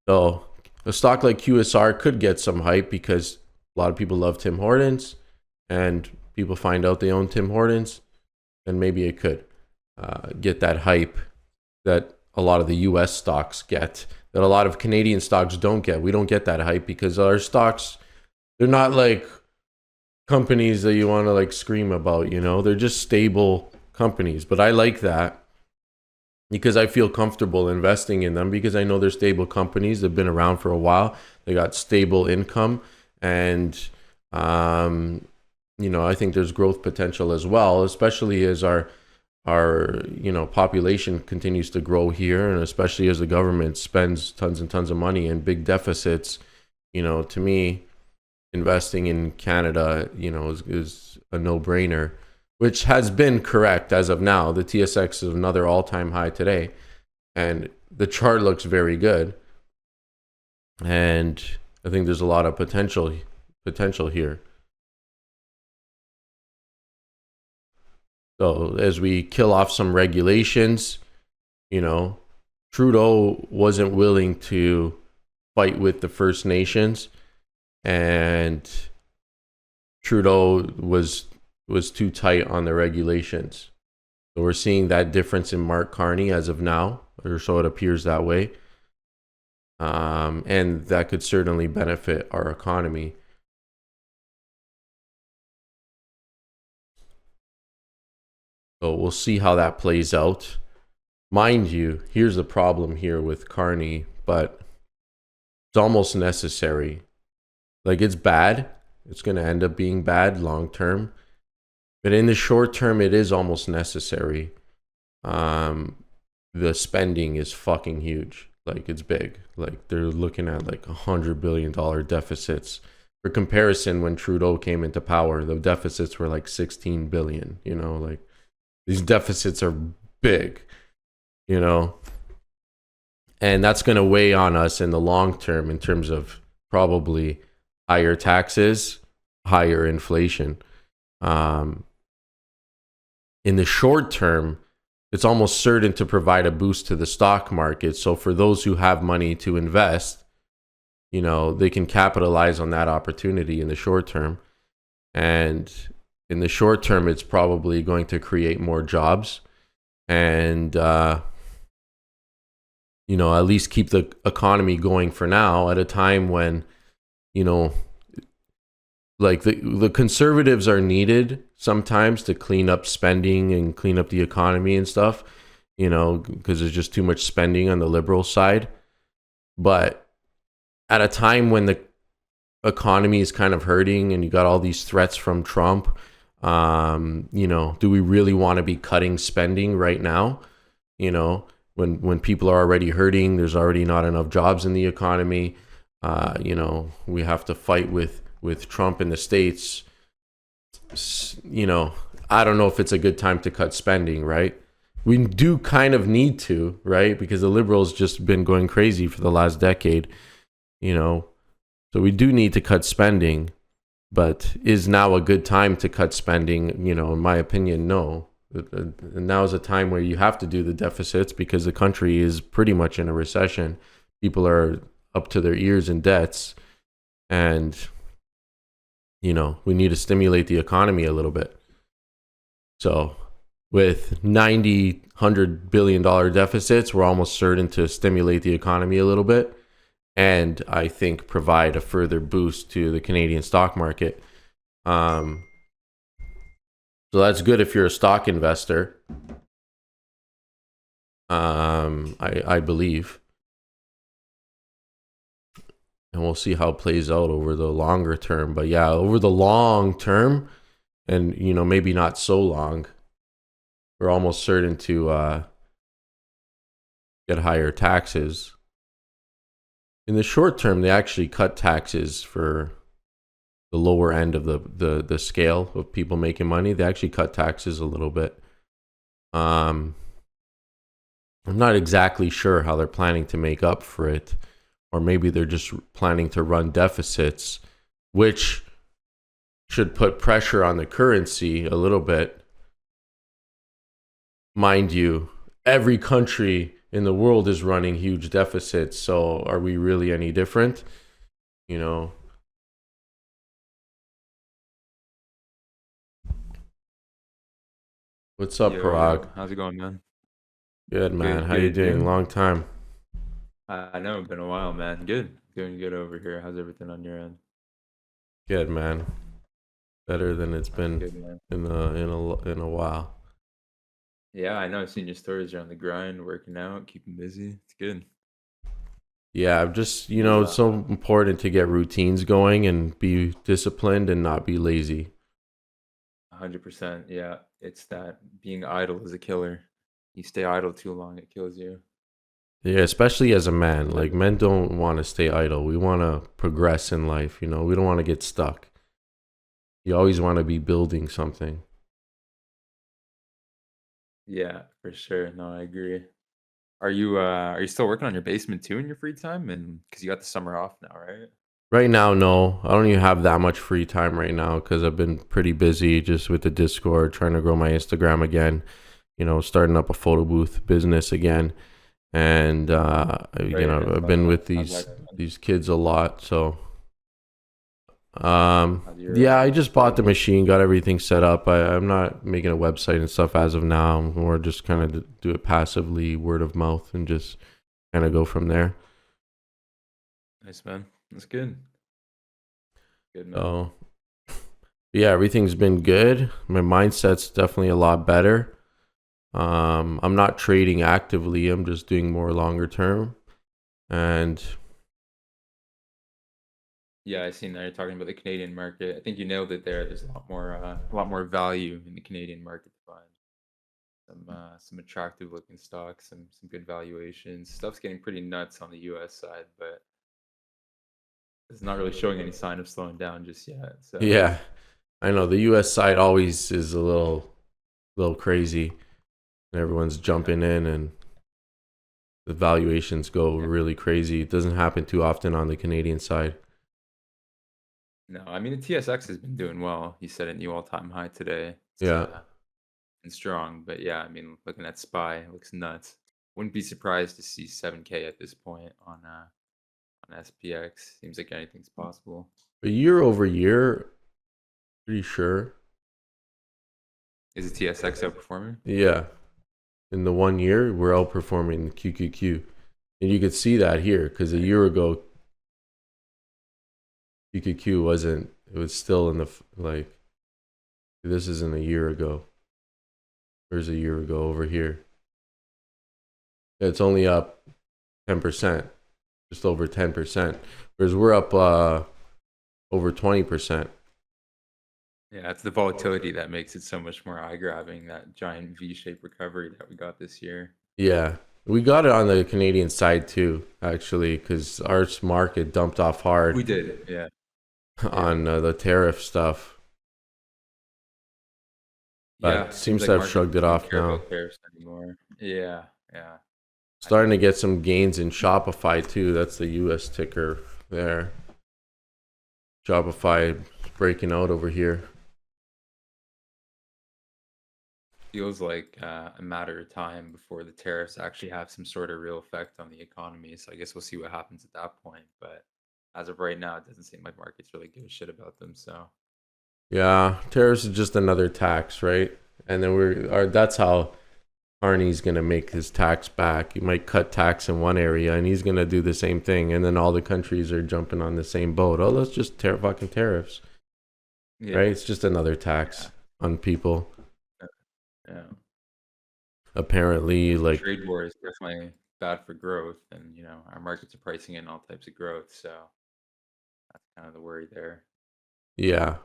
So a stock like QSR could get some hype because a lot of people love Tim Hortons, and people find out they own Tim Hortons, and maybe it could get that hype that a lot of the US stocks get, that a lot of Canadian stocks don't get. We don't get that hype because our stocks, they're not like companies that you want to like scream about, you know? They're just stable companies. But I like that because I feel comfortable investing in them because I know they're stable companies. They've been around for a while. They got stable income, and I think there's growth potential as well, especially as our population continues to grow here, and especially as the government spends tons and tons of money and big deficits. To me, investing in Canada, is a no-brainer, which has been correct as of now. The TSX is another all-time high today, and the chart looks very good. And I think there's a lot of potential here. So as we kill off some regulations, Trudeau wasn't willing to fight with the First Nations, and Trudeau was too tight on the regulations. So we're seeing that difference in Mark Carney as of now, or so it appears that way. And that could certainly benefit our economy. So we'll see how that plays out. Mind you, here's the problem here with Carney, but it's almost necessary. Like, it's bad. It's going to end up being bad long term. But in the short term, it is almost necessary. The spending is fucking huge. Like, it's big. Like, they're looking at like $100 billion deficits. For comparison, when Trudeau came into power, the deficits were like 16 billion. Like, these deficits are big, and that's going to weigh on us in the long term in terms of probably higher taxes, higher inflation. In the short term, it's almost certain to provide a boost to the stock market. So for those who have money to invest, they can capitalize on that opportunity in the short term. And in the short term, it's probably going to create more jobs and, at least keep the economy going for now at a time when, like the conservatives are needed sometimes to clean up spending and clean up the economy and stuff, because there's just too much spending on the liberal side. But at a time when the economy is kind of hurting and you got all these threats from Trump, do we really want to be cutting spending right now? When people are already hurting, there's already not enough jobs in the economy. We have to fight with Trump in the States. I don't know if it's a good time to cut spending, right? We do kind of need to, right? Because the liberals just been going crazy for the last decade, so we do need to cut spending. But is now a good time to cut spending? In my opinion, no. Now is a time where you have to do the deficits because the country is pretty much in a recession. People are up to their ears in debts. And, we need to stimulate the economy a little bit. So with $100 billion deficits, we're almost certain to stimulate the economy a little bit. And I think provide a further boost to the Canadian stock market. So that's good if you're a stock investor. I believe. And we'll see how it plays out over the longer term. But yeah, over the long term, and maybe not so long, we're almost certain to get higher taxes. In the short term, they actually cut taxes for the lower end of the scale of people making money. They actually cut taxes a little bit. I'm not exactly sure how they're planning to make up for it, or maybe they're just planning to run deficits, which should put pressure on the currency a little bit. Mind you, every country and the world is running huge deficits. So are we really any different? You know. What's up, Yo, yo, Parag? how's it going, man? Good, man. Good, How you good. doing? You? Long time. I know it's been a while, man. Good. Doing good over here. How's everything on your end? Good, man. Better than it's That's been good, man. in a while. Yeah, I know. I've seen your stories. You're on the grind, working out, keeping busy. It's good. Yeah, I'm just, You, it's so important to get routines going and be disciplined and not be lazy. 100%. Yeah, it's that being idle is a killer. You stay idle too long, it kills you. Yeah, especially as a man. Like, Like, men don't want to stay idle. We want to progress in life, We don't want to get stuck. You always want to be building something. yeah, for sure. No, I agree. Are you still working on your basement too in your free time? And because you got the summer off now, right? Right now, no. I don't even have that much free time right now because I've been pretty busy just with the Discord, trying to grow my Instagram again, starting up a photo booth business again. And Right. I I've saw been that. with How's these that going? these kids a lot. So How's your yeah, I just bought photo the booth? machine, got everything set up. I'm not making a website and stuff as of now. More just kind of do it passively, word of mouth, and just kind of go from there. Nice, man. That's good. Good, man. So yeah, everything's been good. My mindset's definitely a lot better. I'm not trading actively. I'm just doing more longer term. And Yeah, I seen that you're talking about the Canadian market. I think you nailed it there. There's a lot more value in the Canadian market to find. Some attractive looking stocks, some good valuations. Stuff's getting pretty nuts on the U.S. side, but it's not really showing any sign of slowing down just yet. So yeah, I know the U.S. side always is a little crazy. Everyone's yeah, jumping in, and the valuations go yeah. really crazy. It doesn't happen too often on the Canadian side. No, I mean the TSX has been doing well. He set a new all-time high today. It's Yeah, been strong, but yeah, I mean looking at SPY, it looks nuts. Wouldn't be surprised to see 7K at this point on SPX. Seems like anything's possible. but year over year, pretty sure. Is the TSX outperforming? Yeah, in the 1 year, we're outperforming the QQQ, and you could see that here because a Right. year ago QQQ wasn't. It was still in the like. This isn't a year ago. There's a year ago over here. It's only up 10%, just over 10%. Whereas we're up over 20%. Yeah, it's the volatility that makes it so much more eye-grabbing, that giant V-shaped recovery that we got this year. Yeah. We got it on the Canadian side too, actually, because our market dumped off hard We did, yeah, yeah. on the tariff stuff, but Yeah, seems seems to like have markets shrugged it don't off care now. about tariffs anymore. Yeah, yeah. I Starting to think get some gains in Shopify too. That's the US ticker there. Shopify breaking out over here. feels like a matter of time before the tariffs actually have some sort of real effect on the economy. So I guess we'll see what happens at that point. But as of right now, it doesn't seem like markets really give a shit about them. So Yeah, tariffs is just another tax, right? And then that's how Carney's gonna make his tax back. He might cut tax in one area, and he's gonna do the same thing. And then all the countries are jumping on the same boat. Oh, let's just fucking tariffs, right? yeah, It's just another yeah, tax on people. yeah. Yeah. Apparently, like, Trade war is definitely bad for growth, and our markets are pricing in all types of growth. So that's kind of the worry there. yeah,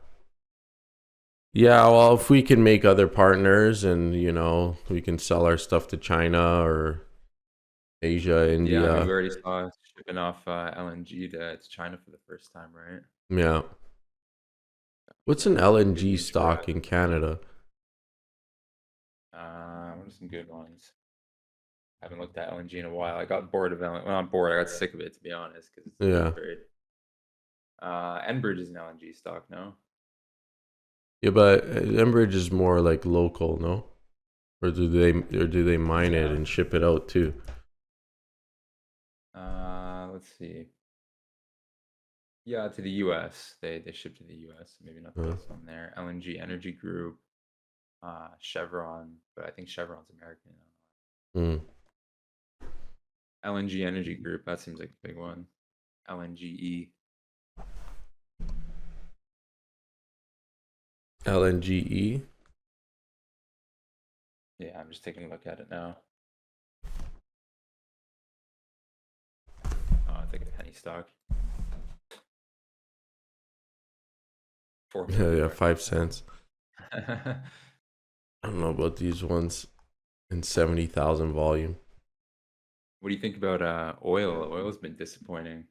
yeah. Well, if we can make other partners, and we can sell our stuff to China or Asia, Yeah, I mean, we India. already saw us shipping off LNG to China for the first time, right? Yeah. What's an That's good LNG news for us. stock in Canada? What are some good ones? I haven't looked at LNG in a while. I got bored of LNG. Well, not bored. I got sick of it, to be honest, because it's a good Yeah. trade. Enbridge is an LNG stock, no? Yeah, but Enbridge is more like local, no? Or do they mine it Yeah. and ship it out too? Let's see. Yeah, to the U.S. They ship to the U.S. Maybe not Uh, this one there. LNG Energy Group, Chevron, but I think Chevron's American. mm. LNG Energy Group, that seems like a big one. LNGE. LNGE. Yeah, I'm just taking a look at it now. Oh, it's like a penny stock. Yeah, yeah, 4.34. 5 cents. I don't know about these ones in 70,000 volume. What do you think about oil? Oil's been disappointing.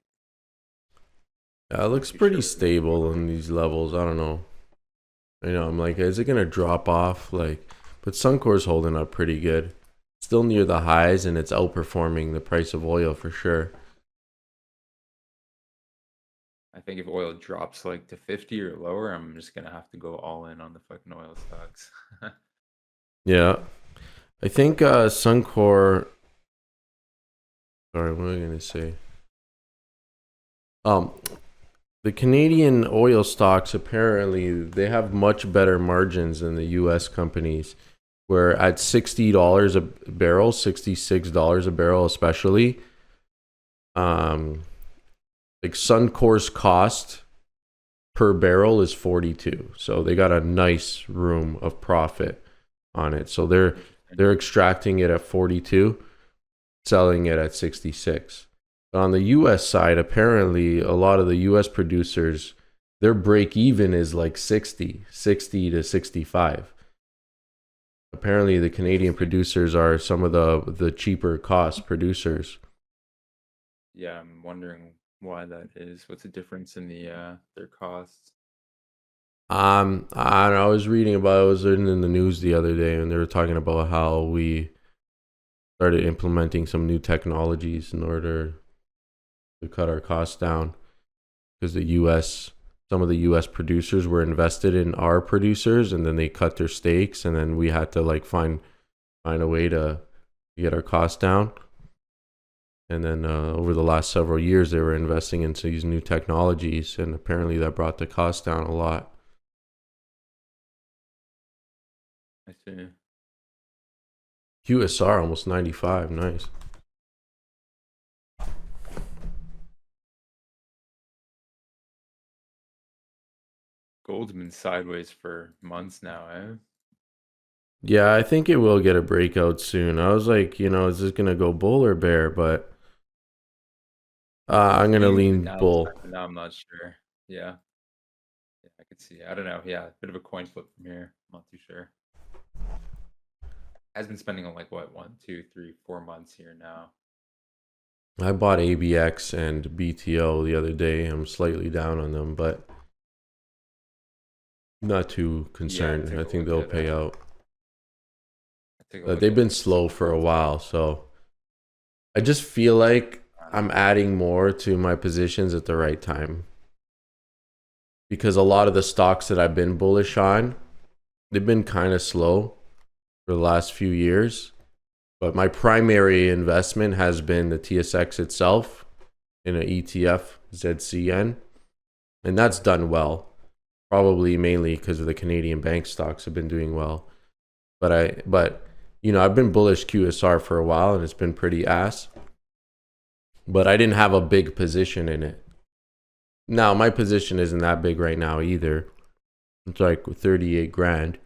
Yeah, it looks Too pretty sure what's going stable on. in these levels. I don't know. I'm like, is it gonna drop off? Like, but Suncor's holding up pretty good. Still near the highs, and it's outperforming the price of oil for sure. I think if oil drops like to 50 or lower, I'm just gonna have to go all in on the fucking oil stocks. Yeah, I think Suncor. Sorry, what am I gonna say? Um, the Canadian oil stocks apparently they have much better margins than the U.S. companies. Where at $60 a barrel, $66 a barrel, especially, um, like Suncor's cost per barrel is 42, so they got a nice room of profit on it. So they're extracting it at 42, selling it at 66. On the US side, apparently a lot of the US producers, their break even is like 60 to 65. Apparently the Canadian Interesting. producers are some of the cheaper cost producers. Yeah, I'm wondering why that is. What's the difference in their costs? I don't know, I was reading about I was in the news the other day and they were talking about how we started implementing some new technologies in order to cut our costs down because some of the US producers were invested in our producers and then they cut their stakes and then we had to like find a way to get our costs down. And then over the last several years, they were investing into these new technologies, and apparently that brought the cost down a lot. I see. QSR almost 95, nice. Gold's been sideways for months now, eh? Yeah, I think it will get a breakout soon. I was like, is this gonna go bull or bear? But I was I'm gonna leaning the lean bull. downside, but now I'm not sure. Yeah, yeah, I could see. I don't know. Yeah, bit of a coin flip from here. I'm not too sure. Has been spending on like what 1, 2, 3, 4 months here now. I bought ABX and BTO the other day. I'm slightly down on them, but not too Yeah, I concerned. took I a think look they'll at pay out. I took a look They've at been like slow some for a quotes. while, so I just feel like Uh, I'm adding more to my positions at the right time because a lot of the stocks that I've been bullish on, they've been kind of slow for the last few years. But my primary investment has been the TSX itself in an ETF, ZCN, and that's done well. Probably mainly because of the Canadian bank stocks have been doing well. But I've been bullish QSR for a while and it's been pretty ass. But I didn't have a big position in it. Now my position isn't that big right now either. It's like 38 grand.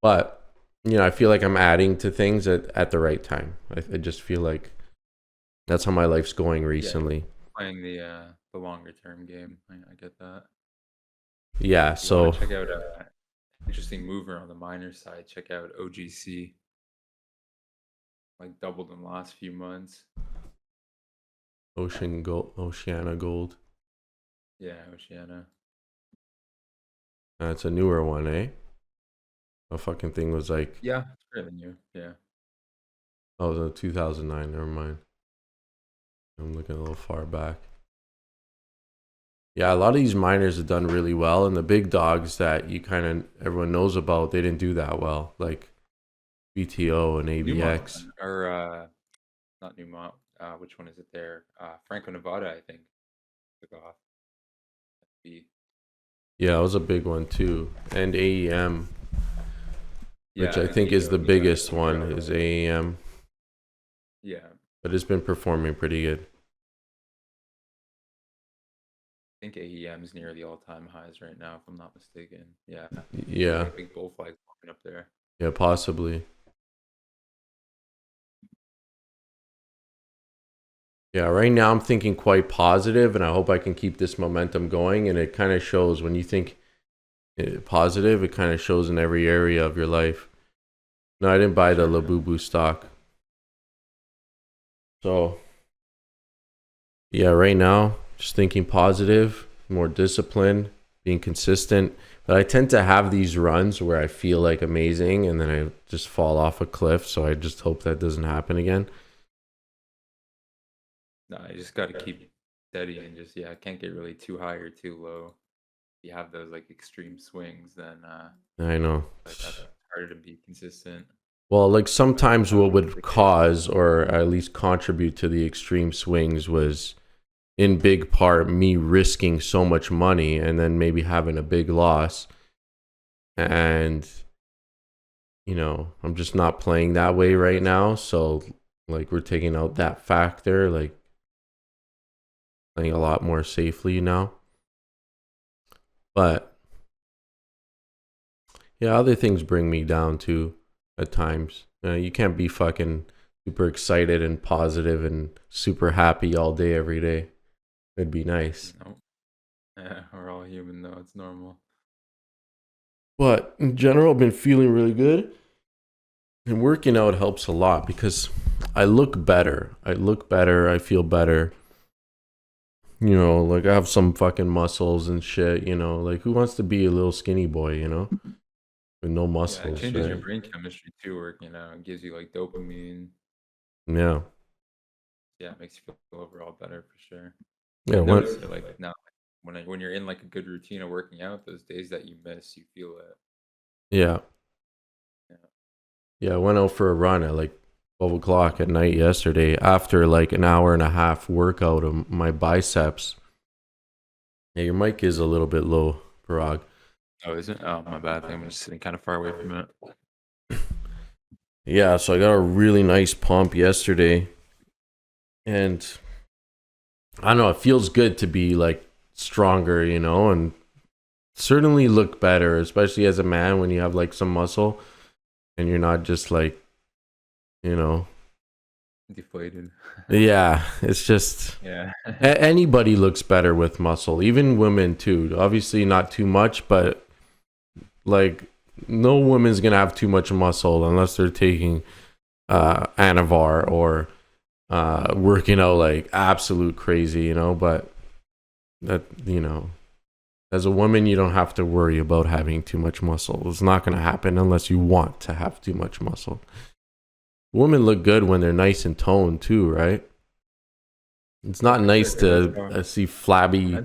But I feel like I'm adding to things at the right time. I just feel like that's how my life's going yeah, recently. playing the longer term game. I get that. Yeah, If you want so to check out a interesting mover on the miner side, check out OGC. Like doubled in the last few months. Oceana Gold. Yeah, Oceana. That's a newer one, eh? The fucking thing was like, Yeah, it's fairly new. Yeah. oh, it was 2009. Never mind. I'm looking a little far back. Yeah, a lot of these miners have done really well, and the big dogs that everyone knows about, they didn't do that well, like BTO and Newmont ABX. or not Newmont. which one is it there? Franco Nevada, I think, took off. Be Yeah, it was a big one too. And AEM, which yeah, I think is the biggest one, is AEM, yeah. but it's been performing pretty good. I think AEM's near the all-time highs right now, if I'm not mistaken. Yeah, Yeah, a big bull flag popping up there. yeah, possibly. Yeah, right now I'm thinking quite positive, and I hope I can keep this momentum going. And it kind of shows when you think positive, it kind of shows in every area of your life. No, I didn't buy the Labubu stock. So, yeah, right now, just thinking positive, more disciplined, being consistent. But I tend to have these runs where I feel like amazing and then I just fall off a cliff. So I just hope that doesn't happen again. No, you just got to keep steady and just I can't get really too high or too low. If you have those like extreme swings, then I know. like that's harder to be consistent. Well, like sometimes what would cause or at least contribute to the extreme swings was in big part me risking so much money and then maybe having a big loss. And, I'm just not playing that way right now. So, like, we're taking out that factor, like, playing a lot more safely now. But, yeah, other things bring me down too at times. You can't be fucking super excited and positive and super happy all day, every day. It'd be nice. No. Yeah, we're all human though. It's normal. But in general, I've been feeling really good. And working out helps a lot because I look better. I feel better. Like I have some fucking muscles and shit, like who wants to be a little skinny boy, with no Yeah, it muscles, changes your right? brain chemistry too. Working it gives you like dopamine. Yeah. Yeah, it makes you feel overall better for sure. Yeah. I notice it like now when you're in like a good routine of working out, those days that you miss, you feel it. Yeah. Yeah. Yeah. I went out for a run at like 12 o'clock at night yesterday after like an hour and a half workout of my biceps. Yeah, your mic is a little bit low, Parag. Oh, is it? Oh, my bad. I think I'm just sitting kind of far away from it. Yeah, so I got a really nice pump yesterday. And I don't know, it feels good to be like stronger, and certainly look better, especially as a man when you have like some muscle and you're not just like, Deflated. yeah, it's just Yeah. anybody looks better with muscle, even women too. Obviously not too much, but like no woman's gonna have too much muscle unless they're taking Anavar or working out like absolute crazy, but that, as a woman, you don't have to worry about having too much muscle. It's not going to happen unless you want to have too much muscle. Women look good when they're nice and toned too, right? It's not nice to see flabby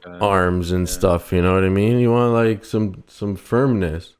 arms and stuff, you know what I mean? You want like some firmness.